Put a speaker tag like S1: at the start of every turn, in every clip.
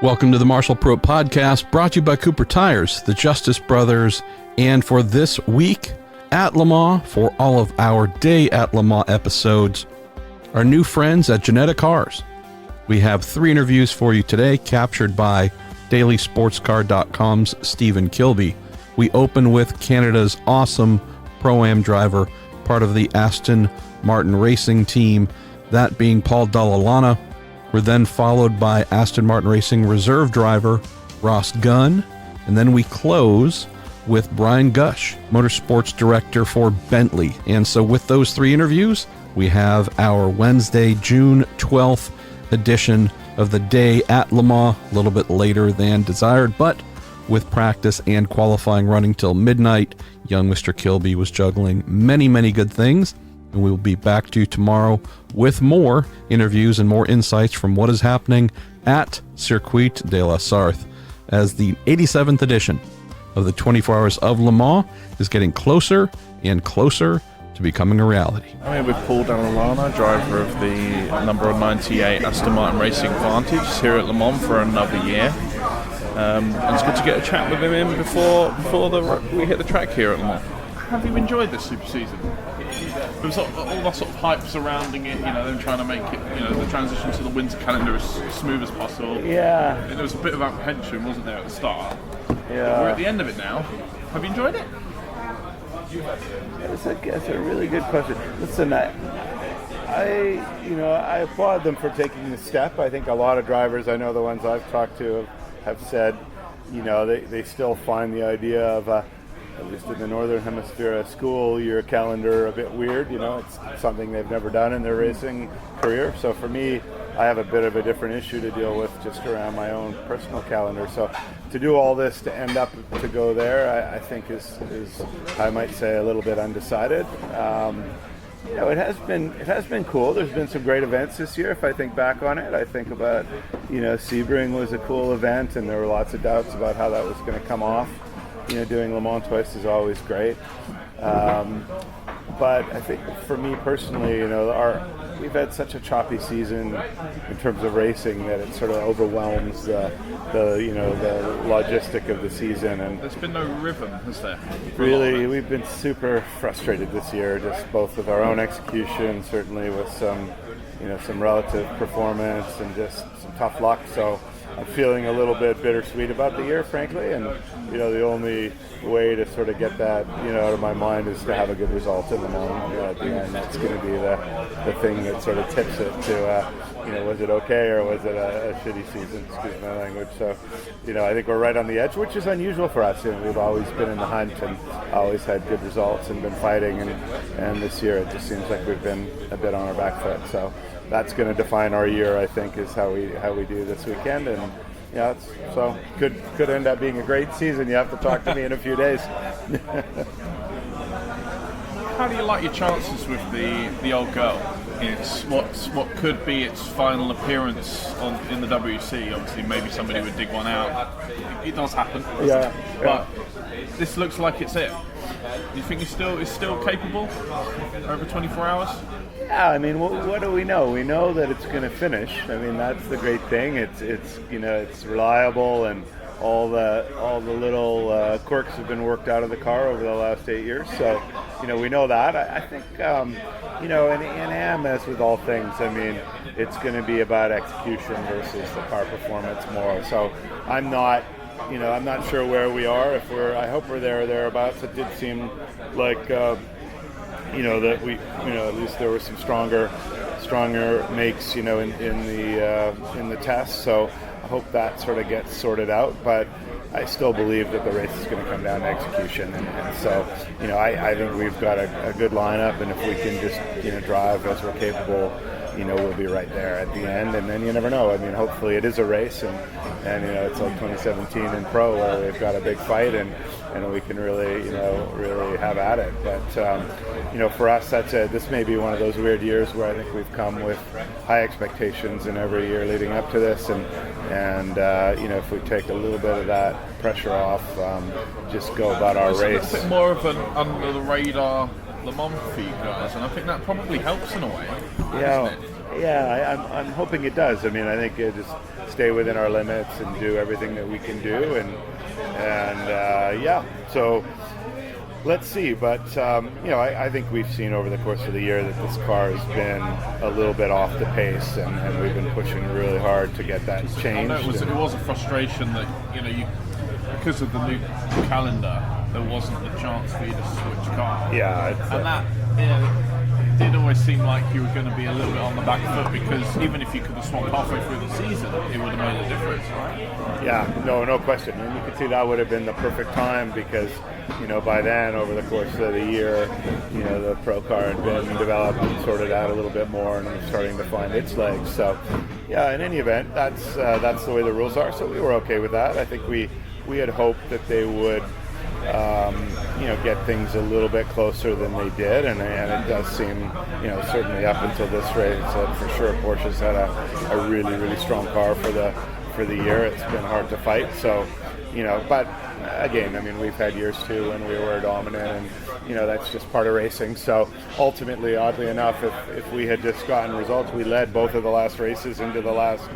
S1: Welcome to the Marshall Pro Podcast, brought to you by Cooper Tires, the Justice Brothers, and for this week at Le Mans, for all of our Day at Le Mans episodes, our new friends at Ginetta Cars. We have 3 interviews for you today, captured by DailySportsCar.com's Stephen Kilbey. We open with Canada's awesome Pro-Am driver, part of the Aston Martin racing team, that being Paul Dalla Lana. We're then followed by Aston Martin Racing reserve driver Ross Gunn, and then we close with Brian Gush, motorsports director for Bentley. And so with those 3 interviews, we have our Wednesday, June 12th edition of the Day at Le Mans, a little bit later than desired, but with practice and qualifying running till midnight, young Mr. Kilbey was juggling many good things. And we will be back to you tomorrow with more interviews and more insights from what is happening at Circuit de la Sarthe, as the 87th edition of the 24 Hours of Le Mans is getting closer and closer to becoming a reality.
S2: I'm here with Paul Dalla, driver of the number 98 Aston Martin Racing Vantage, here at Le Mans for another year. And it's good to get a chat with him in before we hit the track here at Le Mans. Have you enjoyed this super season? There was all that sort of hype surrounding it, them trying to make it, the transition to the winter calendar as smooth as possible.
S3: Yeah.
S2: And there was a bit of apprehension, wasn't there, at the start?
S3: Yeah.
S2: We're at the end of it now. Have you enjoyed it?
S3: That's a really good question. Listen, I applaud them for taking the step. I think a lot of drivers, I know the ones I've talked to, have said, they still find the idea of at least in the Northern Hemisphere, a school year calendar a bit weird. It's something they've never done in their racing career. So for me, I have a bit of a different issue to deal with just around my own personal calendar. So to do all this to end up to go there, I think is I might say a little bit undecided. It has been cool. There's been some great events this year. If I think back on it, I think about Sebring was a cool event, and there were lots of doubts about how that was going to come off. Doing Le Mans twice is always great. But I think for me personally, we've had such a choppy season in terms of racing that it sort of overwhelms the logistic of the season. And
S2: there's been no rhythm, has there?
S3: Really, we've been super frustrated this year, just both with our own execution, certainly with some relative performance and just some tough luck. So I'm feeling a little bit bittersweet about the year, frankly, and the only way to sort of get that out of my mind is to have a good result in the moment. At the end, that's going to be the thing that sort of tips it to was it okay or was it a shitty season? Excuse my language. So I think we're right on the edge, which is unusual for us. We've always been in the hunt and always had good results and been fighting, and this year it just seems like we've been a bit on our back foot. So that's going to define our year, I think, is how we do this weekend. And so could end up being a great season. You have to talk to me in a few days.
S2: How do you like your chances with the old girl? It's what could be its final appearance in the WC. Obviously, maybe somebody would dig one out. It does happen.
S3: Yeah.
S2: But this looks like it's it. Do you think it's still capable over 24 hours?
S3: Yeah, I mean, what do we know? We know that it's going to finish. I mean, that's the great thing. It's reliable, and all the little quirks have been worked out of the car over the last 8 years. So, we know that. I think, in AM, as with all things, I mean, it's going to be about execution versus the car performance more. So, I'm not sure where we are. I hope we're there or thereabouts. It did seem like, that we, at least there were some stronger makes, in the test. So I hope that sort of gets sorted out. But I still believe that the race is going to come down to execution. And so, I think we've got a good lineup, and if we can just, drive as we're capable, we'll be right there at the end. And then you never know. I mean, hopefully it is a race, and it's like 2017 in pro where we've got a big fight, and we can really have at it. But for us, this may be one of those weird years where I think we've come with high expectations in every year leading up to this, and if we take a little bit of that pressure off, just go about our race.
S2: It's a bit more of an under the radar Le Mans for you guys, and I think that probably helps in a way.
S3: Yeah, I'm hoping it does. I mean, I think it just stay within our limits and do everything that we can do, and so let's see. But I think we've seen over the course of the year that this car has been a little bit off the pace, and we've been pushing really hard to get that changed.
S2: I know it was a frustration that because of the new calendar, there wasn't the chance for you to switch cars.
S3: Yeah,
S2: it did always seem like you were going to be a little bit on the back foot, because even if you could have swapped halfway through the season, it would have made a difference, right?
S3: Yeah, no question. And you could see that would have been the perfect time, because by then, over the course of the year, the pro car had been developed and sorted out a little bit more, and was starting to find its legs. So, yeah, in any event, that's the way the rules are. So we were okay with that. I think we had hoped that they would, get things a little bit closer than they did, and it does seem, certainly up until this race, for sure Porsche's had a really, really strong car for the year. It's been hard to fight. So, but again, I mean, we've had years too when we were dominant, and that's just part of racing. So ultimately, oddly enough, if we had just gotten results, we led both of the last races into the last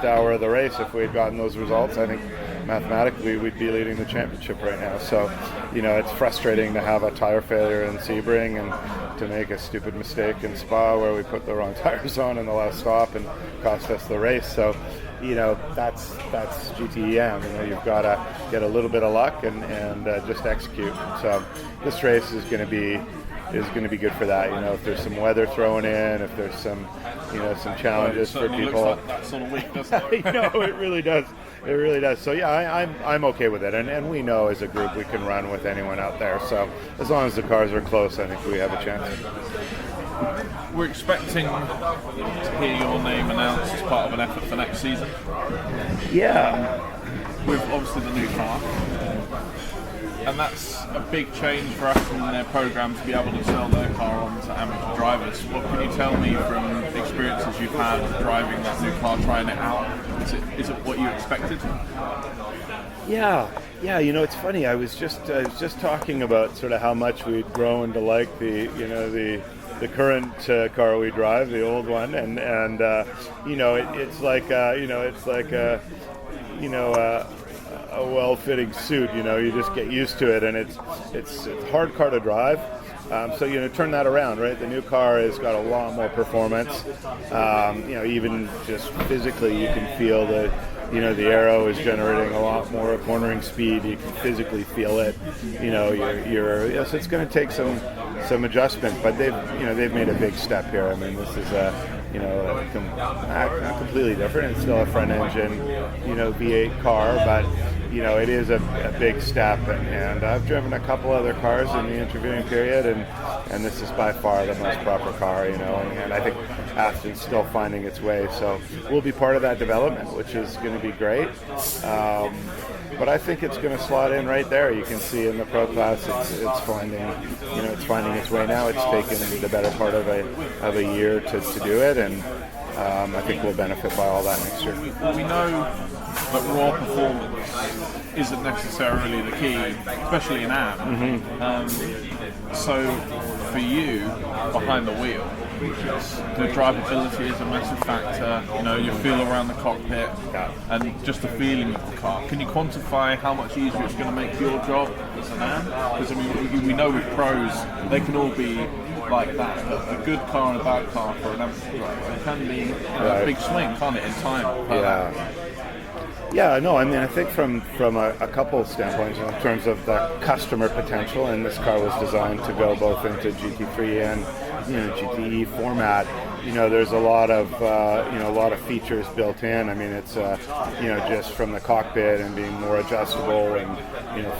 S3: hour of the race. If we had gotten those results, I think mathematically we'd be leading the championship right now. So, it's frustrating to have a tire failure in Sebring and to make a stupid mistake in Spa where we put the wrong tires on in the last stop and cost us the race. So, that's GTEM. You've got to get a little bit of luck and just execute. So this race is going to be good for that. If there's some weather thrown in, if there's some challenges for people.
S2: Looks like that sort of week, doesn't it?
S3: It really does. It really does. So yeah, I'm okay with it, and we know as a group we can run with anyone out there. So as long as the cars are close, I think we have a chance.
S2: We're expecting to hear your name announced as part of an effort for next season.
S3: Yeah.
S2: With obviously the new car. And that's a big change for us in their program to be able to sell their car on to amateur drivers. What can you tell me from experiences you've had driving that new car, trying it out? Is it what you expected?
S3: Yeah. It's funny. I was just talking about sort of how much we'd grown to like the current car we drive, the old one, and it's like a well-fitting suit. You just get used to it, and it's a hard car to drive. So turn that around, right? The new car has got a lot more performance. Even just physically, you can feel the aero is generating a lot more cornering speed. You can physically feel it. So it's going to take some adjustment, but they've made a big step here. I mean, this is not completely different. It's still a front engine, V8 car, but it is a big step, and I've driven a couple other cars in the interviewing period, and this is by far the most proper car, and I think Aston's still finding its way, so we'll be part of that development, which is going to be great. But I think it's going to slot in right there. You can see in the pro class, it's finding its way now. It's taken the better part of a year to do it, and I think we'll benefit by all that next year.
S2: We know that raw performance isn't necessarily the key, especially in AM. Mm-hmm. So for you, behind the wheel, the drivability is a massive factor. You feel around the cockpit, and just the feeling of the car. Can you quantify how much easier it's going to make your job as an AM? Because we know with pros, they can all be like that. A good car and a bad car for an amateur driver, it can be a big swing, can't it, in time?
S3: Yeah, no, I mean, I think from a couple of standpoints in terms of the customer potential, and this car was designed to go both into GT3 and GTE format. There's a lot of features built in. I mean, it's just from the cockpit and being more adjustable, and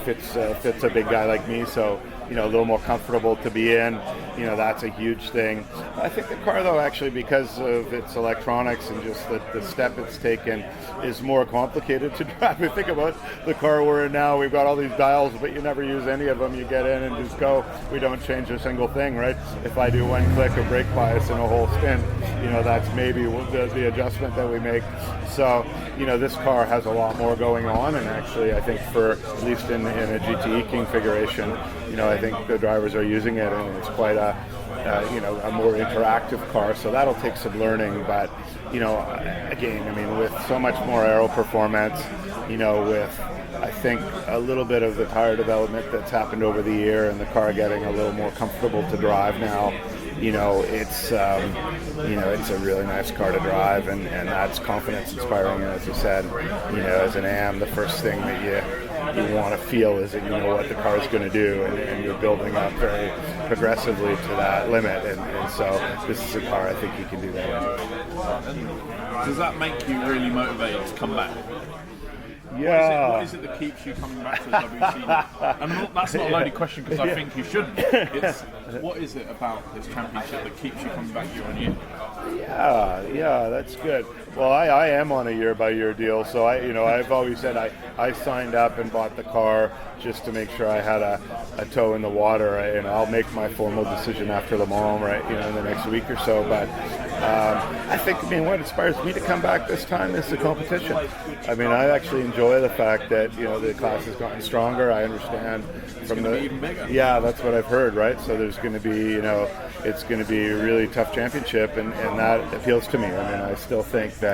S3: fits a big guy like me, so a little more comfortable to be in. That's a huge thing. I think the car, though, actually, because of its electronics and just the step it's taken, is more complicated to drive. I think about the car we're in now. We've got all these dials, but you never use any of them. You get in and just go. We don't change a single thing, right? If I do one click of brake bias in a whole stint, that's maybe the adjustment that we make. So, this car has a lot more going on, and actually, I think at least in a GTE configuration, I think the drivers are using it, and it's quite a a more interactive car. So that'll take some learning. But again, I mean, with so much more aero performance, with I think a little bit of the tire development that's happened over the year, and the car getting a little more comfortable to drive now. It's a really nice car to drive, and that's confidence inspiring. And as you said, as an AM, the first thing that you want to feel is that you know what the car is going to do, and you're building up very progressively to that limit. And so this is a car I think you can do that in.
S2: Does that make you really motivated to come back?
S3: Yeah.
S2: What is it that keeps you coming back to the WC? And that's not a loaded question because I think you shouldn't. It's what is it about this championship that keeps you coming back year on year?
S3: Yeah, that's good. Well, I am on a year-by-year deal, so I've always said I signed up and bought the car just to make sure I had a toe in the water, right? And I'll make my formal decision after Le Mans, right? In the next week or so. But I think, what inspires me to come back this time is the competition. I mean, I actually enjoy the fact that the class has gotten stronger. I understand from the
S2: even bigger.
S3: Yeah, that's what I've heard, right? So there's going to be it's going to be a really tough championship, and that appeals to me. I mean, I still think that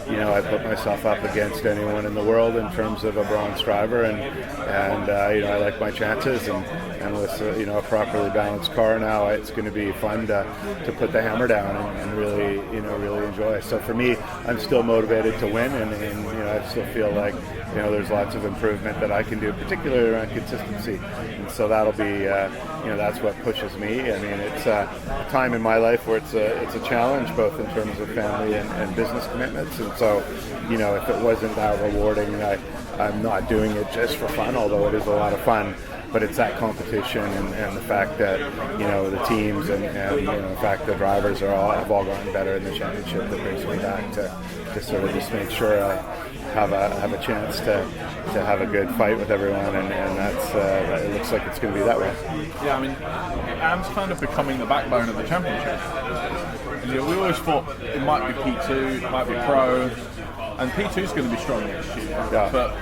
S3: I put myself up against anyone in the world in terms of a bronze driver, and I like my chances, and with a properly balanced car now, it's going to be fun to put the hammer down and really enjoy. So for me, I'm still motivated to win, and I still feel like there's lots of improvement that I can do, particularly around consistency, and so that'll be that's what pushes me. I mean, it's a time in my life where it's a challenge, both in terms of family and business commitments, and so if it wasn't that rewarding, I'm not doing it just for fun, although it is a lot of fun. But it's that competition and the fact that the teams and the fact the drivers have all gotten better in the championship that brings me back to sort of just make sure I have a chance to have a good fight with everyone, and that's it looks like it's going to be that way.
S2: Yeah, I mean, AM's kind of becoming the backbone of the championship. We always thought it might be P2, it might be Pro, and P2 is going to be strong next year.
S3: Yeah.
S2: But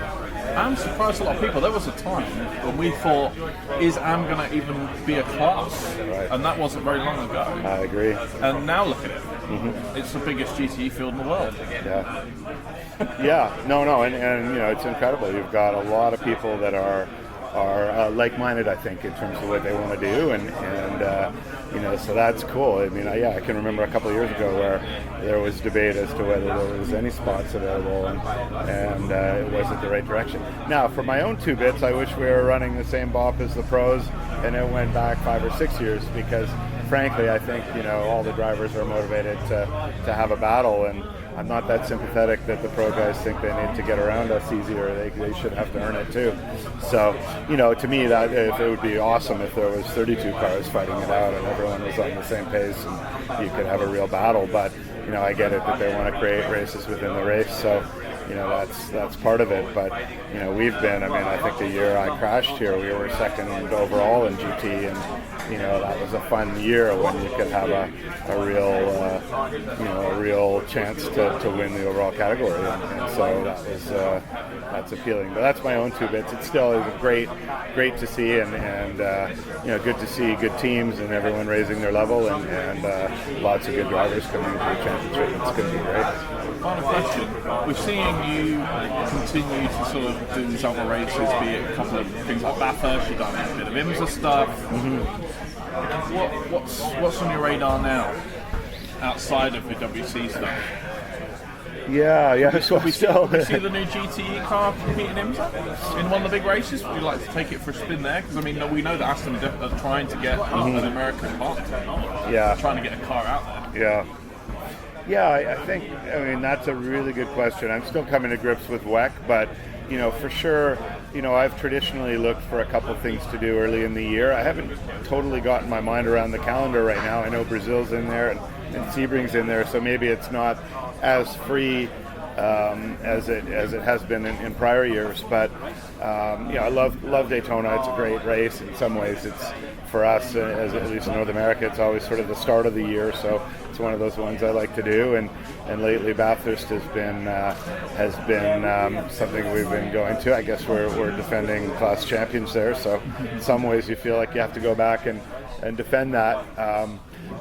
S2: AM surprised a lot of people. There was a time when we thought, is AM going to even be a class?
S3: Right.
S2: And that wasn't very long ago.
S3: I agree.
S2: And now look at it. Mm-hmm. It's the biggest GTE field in the world.
S3: Yeah. And it's incredible. You've got a lot of people that are like-minded, I think, in terms of what they want to do, and so that's cool. I mean, I can remember a couple of years ago where there was debate as to whether there was any spots available, and it wasn't the right direction. Now, for my own 2 bits, I wish we were running the same BOP as the pros, and it went back 5 or 6 years, because frankly, I think all the drivers are motivated to have a battle, and I'm not that sympathetic that the pro guys think they need to get around us easier. They should have to earn it too. So, to me, that if it would be awesome if there was 32 cars fighting it out and everyone was on the same pace and you could have a real battle. But, I get it that they want to create races within the race. So, that's part of it. But, we've been, I think the year I crashed here, we were second overall in GT, and that was a fun year when you could have a real chance to win the overall category, and so that's appealing. But that's my own 2 bits. It still is great to see, and good to see good teams and everyone raising their level, and lots of good drivers coming into the championship. It's going to be great.
S2: Final question. We're seeing you continue to sort of do these other races, be it a couple of things like Bathurst, you've done a bit of IMSA stuff. Mm-hmm. What's on your radar now, outside of the WC stuff?
S3: Yeah. So
S2: we see the new GTE car competing IMSA in one of the big races. Would you like to take it for a spin there? Because we know that Aston are trying to get an American part.
S3: Yeah.
S2: Trying to get a car out there.
S3: Yeah, I think, that's a really good question. I'm still coming to grips with WEC, but, for sure, I've traditionally looked for a couple things to do early in the year. I haven't totally gotten my mind around the calendar right now. I know Brazil's in there and Sebring's in there, so maybe it's not as free as it has been in prior years. But I love Daytona. It's a great race. In some ways, it's for us, at least in North America, it's always sort of the start of the year. So it's one of those ones I like to do. And lately, Bathurst has been something we've been going to. I guess we're defending class champions there. So in some ways, you feel like you have to go back and defend that.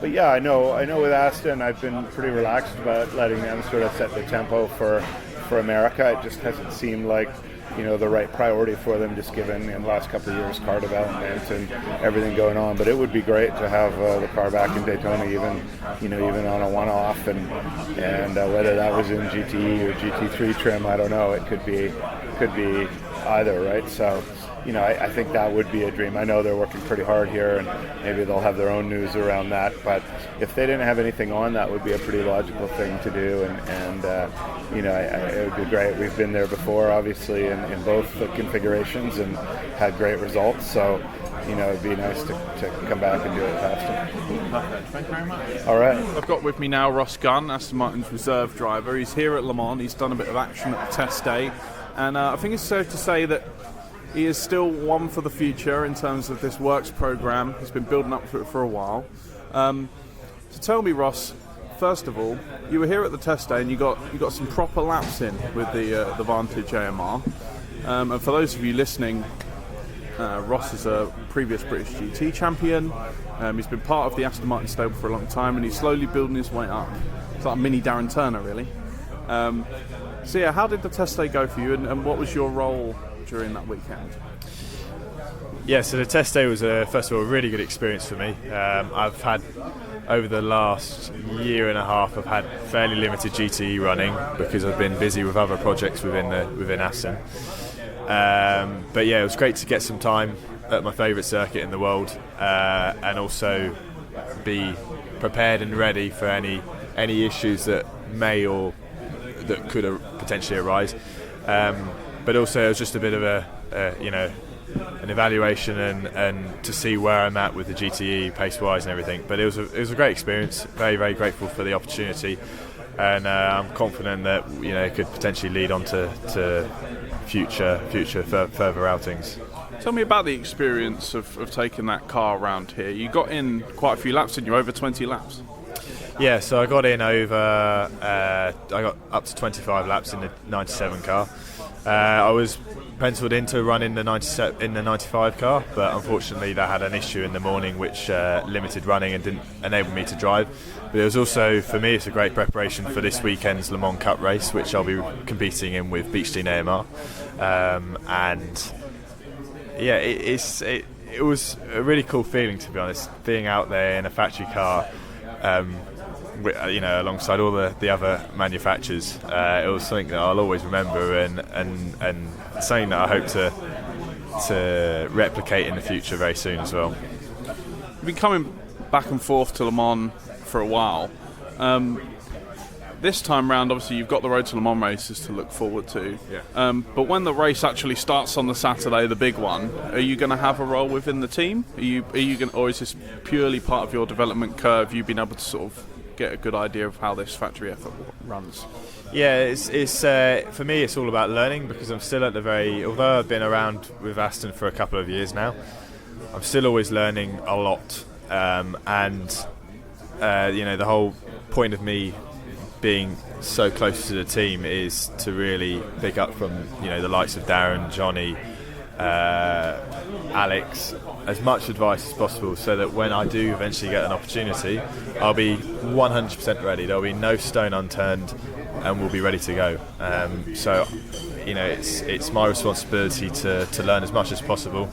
S3: But yeah, I know with Aston, I've been pretty relaxed about letting them sort of set the tempo for America. It just hasn't seemed like the right priority for them, just given in the last couple of years car development and everything going on. But it would be great to have the car back in Daytona, even on a one-off, and whether that was in GTE or GT3 trim, I don't know. It could be either, right? So. I think that would be a dream. I know they're working pretty hard here, and maybe they'll have their own news around that. But if they didn't have anything on, that would be a pretty logical thing to do. And it would be great. We've been there before, obviously, in both the configurations and had great results. So, it'd be nice to come back and do it faster.
S2: Perfect. Thank you very much.
S3: All right.
S2: I've got with me now Ross Gunn, Aston Martin's reserve driver. He's here at Le Mans. He's done a bit of action at the test day. And I think it's safe to say that he is still one for the future in terms of this works program. He's been building up for it for a while. So tell me, Ross, first of all, you were here at the test day and you got some proper laps in with the Vantage AMR. And for those of you listening, Ross is a previous British GT champion. He's been part of the Aston Martin stable for a long time, and he's slowly building his way up. It's like a mini Darren Turner, really. So yeah, how did the test day go for you, and what was your role during that weekend?
S4: Yeah, so the test day was, first of all, a really good experience for me. I've had, over the last year and a half, I've had fairly limited GTE running because I've been busy with other projects within Aston. But yeah, it was great to get some time at my favourite circuit in the world, and also be prepared and ready for any issues that may or that could potentially arise. But also it was just a bit of an evaluation and to see where I'm at with the GTE pace-wise and everything. But it was a great experience. Very, very grateful for the opportunity, and I'm confident that it could potentially lead on to future further outings.
S2: Tell me about the experience of taking that car around here. You got in quite a few laps, didn't you? Over 20 laps.
S4: Yeah, so I got in over. I got up to 25 laps in the 97 car. I was penciled in to run in the 95 car, but unfortunately that had an issue in the morning which limited running and didn't enable me to drive. But it was also, for me, it's a great preparation for this weekend's Le Mans Cup race, which I'll be competing in with Beachstein AMR. And yeah, it was a really cool feeling, to be honest, being out there in a factory car, alongside all the other manufacturers. It was something that I'll always remember, and something that I hope to replicate in the future very soon as well.
S2: You've been coming back and forth to Le Mans for a while. This time round, obviously, you've got the Road to Le Mans races to look forward to.
S4: Yeah.
S2: But when the race actually starts on the Saturday, the big one, are you going to have a role within the team? Are you going, or is this purely part of your development curve? You've been able to sort of get a good idea of how this factory effort runs?
S4: Yeah, it's for me, it's all about learning, because I'm still at although I've been around with Aston for a couple of years now, I'm still always learning a lot. The whole point of me being so close to the team is to really pick up from the likes of Darren, Johnny, Alex, as much advice as possible, so that when I do eventually get an opportunity, I'll be 100% ready. There'll be no stone unturned, and we'll be ready to go. So it's my responsibility to learn as much as possible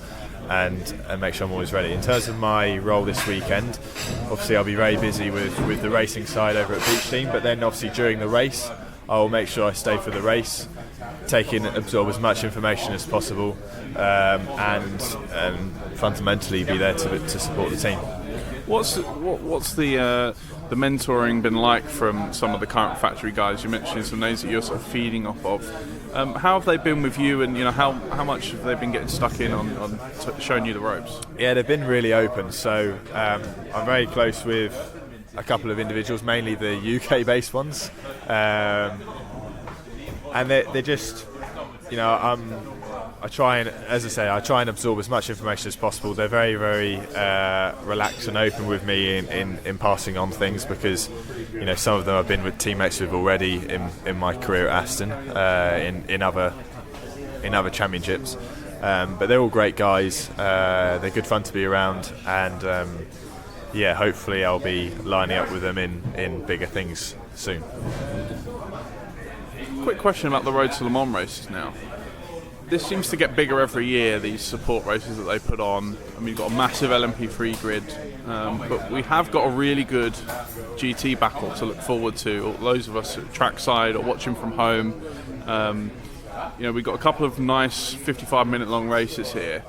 S4: and make sure I'm always ready. In terms of my role this weekend, obviously I'll be very busy with the racing side over at Beachstein, but then obviously during the race I'll make sure I stay for the race, absorb as much information as possible, and fundamentally be there to support the team.
S2: What's the mentoring been like from some of the current factory guys? You mentioned some names that you're sort of feeding off of. How have they been with you, and how much have they been getting stuck in on showing you the ropes?
S4: Yeah, they've been really open. So I'm very close with a couple of individuals, mainly the UK-based ones. and they're just, I try and absorb as much information as possible. They're very, very relaxed and open with me in passing on things, because some of them I've been with teammates with already in my career at Aston, in other championships. But they're all great guys. They're good fun to be around, and hopefully I'll be lining up with them in bigger things soon.
S2: Quick question about the Road to Le Mans races now. This seems to get bigger every year, these support races that they put on. I mean, you've got a massive LMP3 grid, but we have got a really good GT battle to look forward to. Those of us at trackside or watching from home, we've got a couple of nice 55-minute long races here.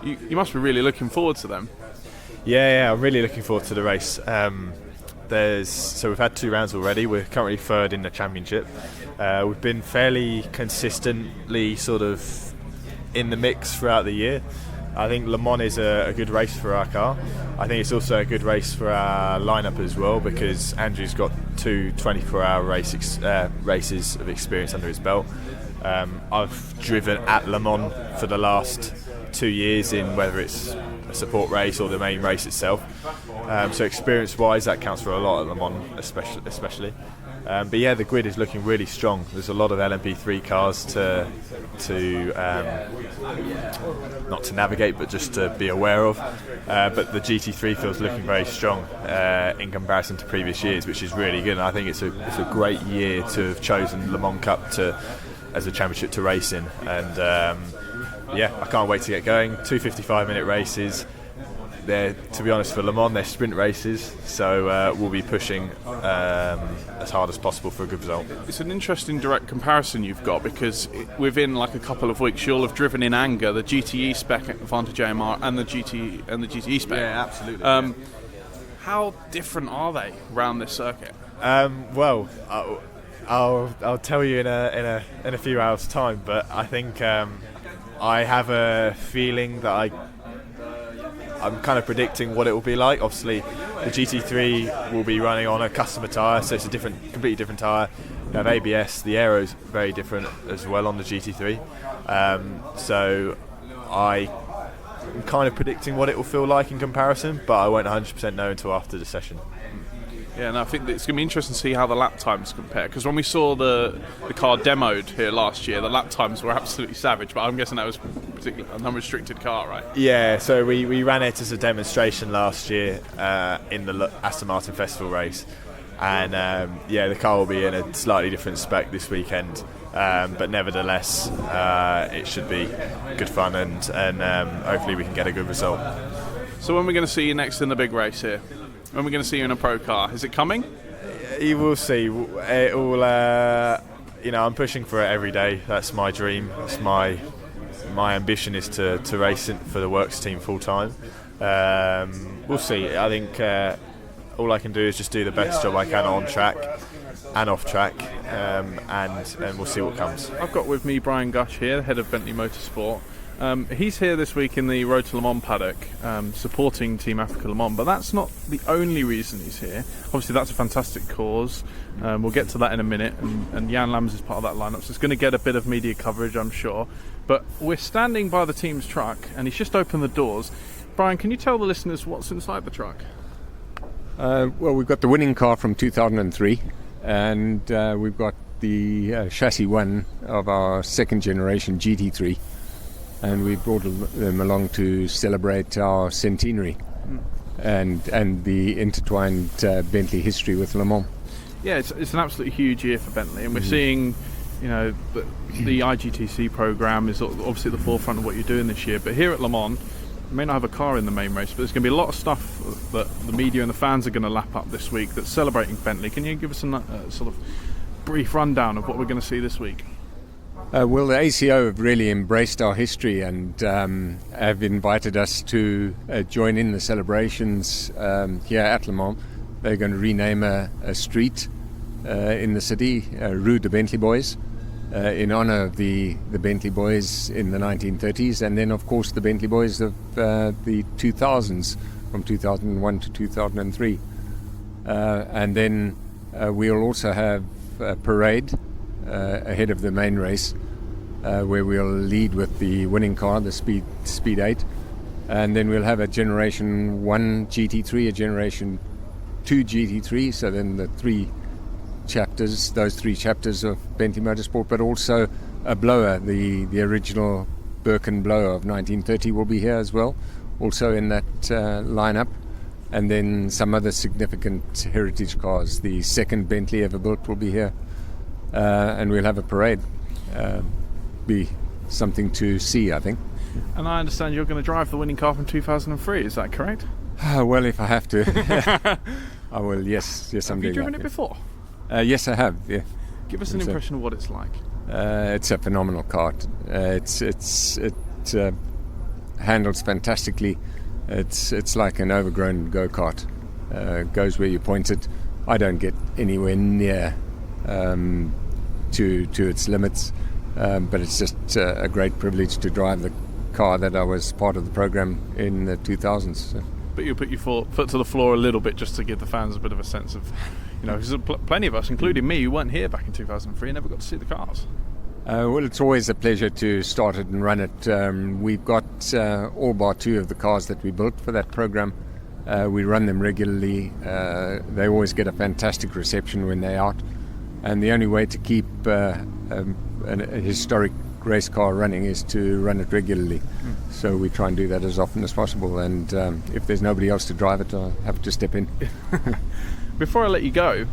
S2: You must be really looking forward to them.
S4: Yeah, I'm really looking forward to the race. We've had 2 rounds already. We're currently 3rd in the championship. We've been fairly consistently sort of in the mix throughout the year. I think Le Mans is a good race for our car. I think it's also a good race for our lineup as well, because Andrew's got 2 24-hour races of experience under his belt. I've driven at Le Mans for the last 2 years, in whether it's a support race or the main race itself. So experience-wise, that counts for a lot at Le Mans, especially. But the grid is looking really strong. There's a lot of LMP3 cars to not to navigate, but just to be aware of. But the GT3 feels looking very strong in comparison to previous years, which is really good. And I think it's a great year to have chosen Le Mans Cup as a championship to race in. And I can't wait to get going. 2 55-minute races. They're, to be honest, for Le Mans, they're sprint races, so we'll be pushing as hard as possible for a good result.
S2: It's an interesting direct comparison you've got, because within like a couple of weeks you'll have driven in anger the GTE spec Vantage AMR and the GTE spec.
S4: Yeah, absolutely.
S2: How different are they around this circuit?
S4: Well, I'll tell you in a few hours' time, but I think I have a feeling that I'm kind of predicting what it will be like. Obviously, the GT3 will be running on a customer tyre, so it's a completely different tyre. You have ABS, the aero's very different as well on the GT3. So I'm kind of predicting what it will feel like in comparison, but I won't 100% know until after the session.
S2: Yeah, and I think it's going to be interesting to see how the lap times compare, because when we saw the car demoed here last year, the lap times were absolutely savage, but I'm guessing that was particularly an unrestricted car, right?
S4: Yeah, so we ran it as a demonstration last year in the Aston Martin Festival race, and the car will be in a slightly different spec this weekend, but nevertheless it should be good fun, and hopefully we can get a good result.
S2: So when are we going to see you next in the big race here? When are we going to see you in a pro car? Is it coming?
S4: You will see. It will, I'm pushing for it every day. That's my dream. That's my ambition, is to race it for the works team full time. We'll see. I think all I can do is just do the best job I can on track and off track, and we'll see what comes.
S2: I've got with me Brian Gush here, head of Bentley Motorsport. He's here this week in the Road to Le Mans paddock, supporting Team Africa Le Mans, but that's not the only reason he's here. Obviously that's a fantastic cause. We'll get to that in a minute, and Jan Lams is part of that lineup, so it's going to get a bit of media coverage, I'm sure. But we're standing by the team's truck, and he's just opened the doors. Brian, can you tell the listeners what's inside the truck?
S5: Well, we've got the winning car from 2003, and we've got the chassis 1 of our second generation GT3. And we brought them along to celebrate our centenary and the intertwined Bentley history with Le Mans.
S2: Yeah, it's an absolutely huge year for Bentley, and we're seeing, the IGTC program is obviously at the forefront of what you're doing this year. But here at Le Mans, you may not have a car in the main race, but there's going to be a lot of stuff that the media and the fans are going to lap up this week that's celebrating Bentley. Can you give us a sort of brief rundown of what we're going to see this week?
S5: Well, the ACO have really embraced our history and have invited us to join in the celebrations here at Le Mans. They're going to rename a street in the city, Rue de Bentley Boys, in honour of the Bentley Boys in the 1930s, and then, of course, the Bentley Boys of the 2000s, from 2001 to 2003. And then we'll also have a parade ahead of the main race, where we'll lead with the winning car, the Speed 8, and then we'll have a Generation 1 GT3, a Generation 2 GT3, so then the those three chapters of Bentley Motorsport, but also a blower, the original Birkin blower of 1930 will be here as well, also in that lineup. And then some other significant heritage cars. The second Bentley ever built will be here, and we'll have a parade. Be something to see, I think.
S2: And I understand you're going to drive the winning car from 2003, is that correct?
S5: Well, if I have to. I will, yes, I'm doing that.
S2: Have you driven it before?
S5: Yes, I have, yeah.
S2: Give us an impression of what it's like.
S5: It's a phenomenal car. It handles fantastically. It's like an overgrown go-kart. Goes where you point it. I don't get anywhere near to its limits, but it's just a great privilege to drive the car that I was part of the program in the 2000s. So.
S2: But you put your foot to the floor a little bit just to give the fans a bit of a sense of, because plenty of us, including me, who weren't here back in 2003 and never got to see the cars.
S5: Well, it's always a pleasure to start it and run it. We've got all bar two of the cars that we built for that program. We run them regularly. They always get a fantastic reception when they're out. And the only way to keep a historic race car running is to run it regularly. So we try and do that as often as possible. And if there's nobody else to drive it, I'll have to step in.
S2: Before I let you go,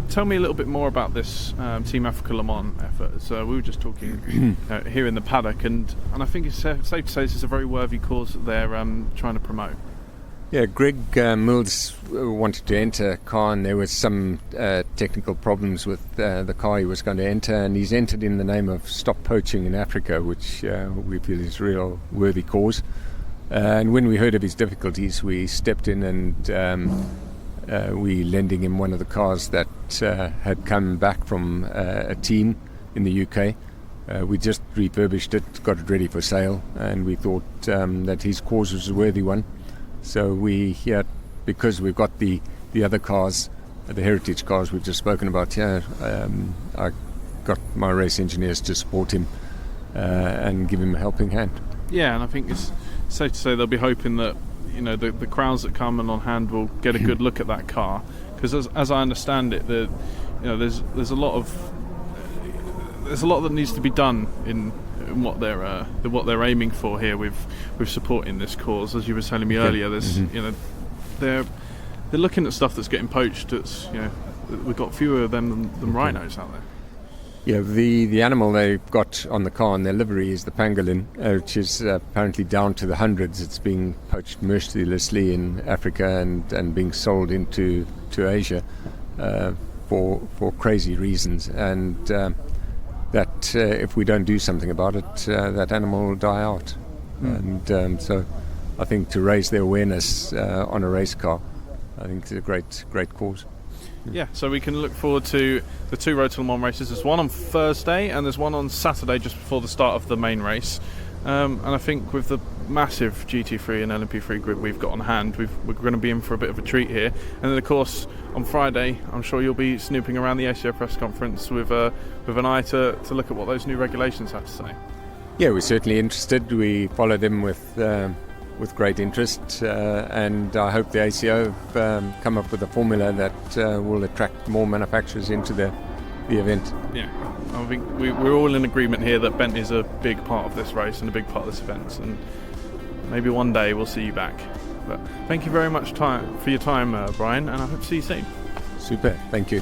S2: tell me a little bit more about this Team Africa Le Mans effort. So we were just talking here in the paddock, and I think it's safe to say this is a very worthy cause that they're trying to promote.
S5: Yeah, Greg Mills wanted to enter a car, and there was some technical problems with the car he was going to enter, and he's entered in the name of Stop Poaching in Africa, which we feel is a real worthy cause. And when we heard of his difficulties, we stepped in and we lending him one of the cars that had come back from a team in the UK. We just refurbished it, got it ready for sale, and we thought that his cause was a worthy one. So because we've got the other cars, the heritage cars we've just spoken about here, I got my race engineers to support him and give him a helping hand.
S2: Yeah, and I think it's safe to say they'll be hoping that the crowds that come and on hand will get a good look at that car, because as I understand it, there's a lot that needs to be done in what they're aiming for here with supporting this cause. As you were telling me earlier, there's they're looking at stuff that's getting poached. It's we've got fewer of them than rhinos out there.
S5: Yeah, the animal they've got on the car and their livery is the pangolin, which is apparently down to the hundreds. It's being poached mercilessly in Africa and being sold into Asia for crazy reasons. And that if we don't do something about it, that animal will die out. And so I think to raise the awareness on a race car, I think it's a great cause.
S2: Yeah, so we can look forward to the two Road to Le Mans races. There's one on Thursday and there's one on Saturday just before the start of the main race. And I think with the massive GT3 and LMP3 grid we've got on hand, we're going to be in for a bit of a treat here. And then, of course, on Friday, I'm sure you'll be snooping around the ACO press conference with an eye to look at what those new regulations have to say.
S5: Yeah, we're certainly interested. We follow them with great interest, and I hope the ACO come up with a formula that will attract more manufacturers into the event.
S2: Yeah, I think we're all in agreement here that Bentley is a big part of this race and a big part of this event, and maybe one day we'll see you back. But thank you very much for your time, Brian, and I hope to see you soon.
S5: Super, thank you.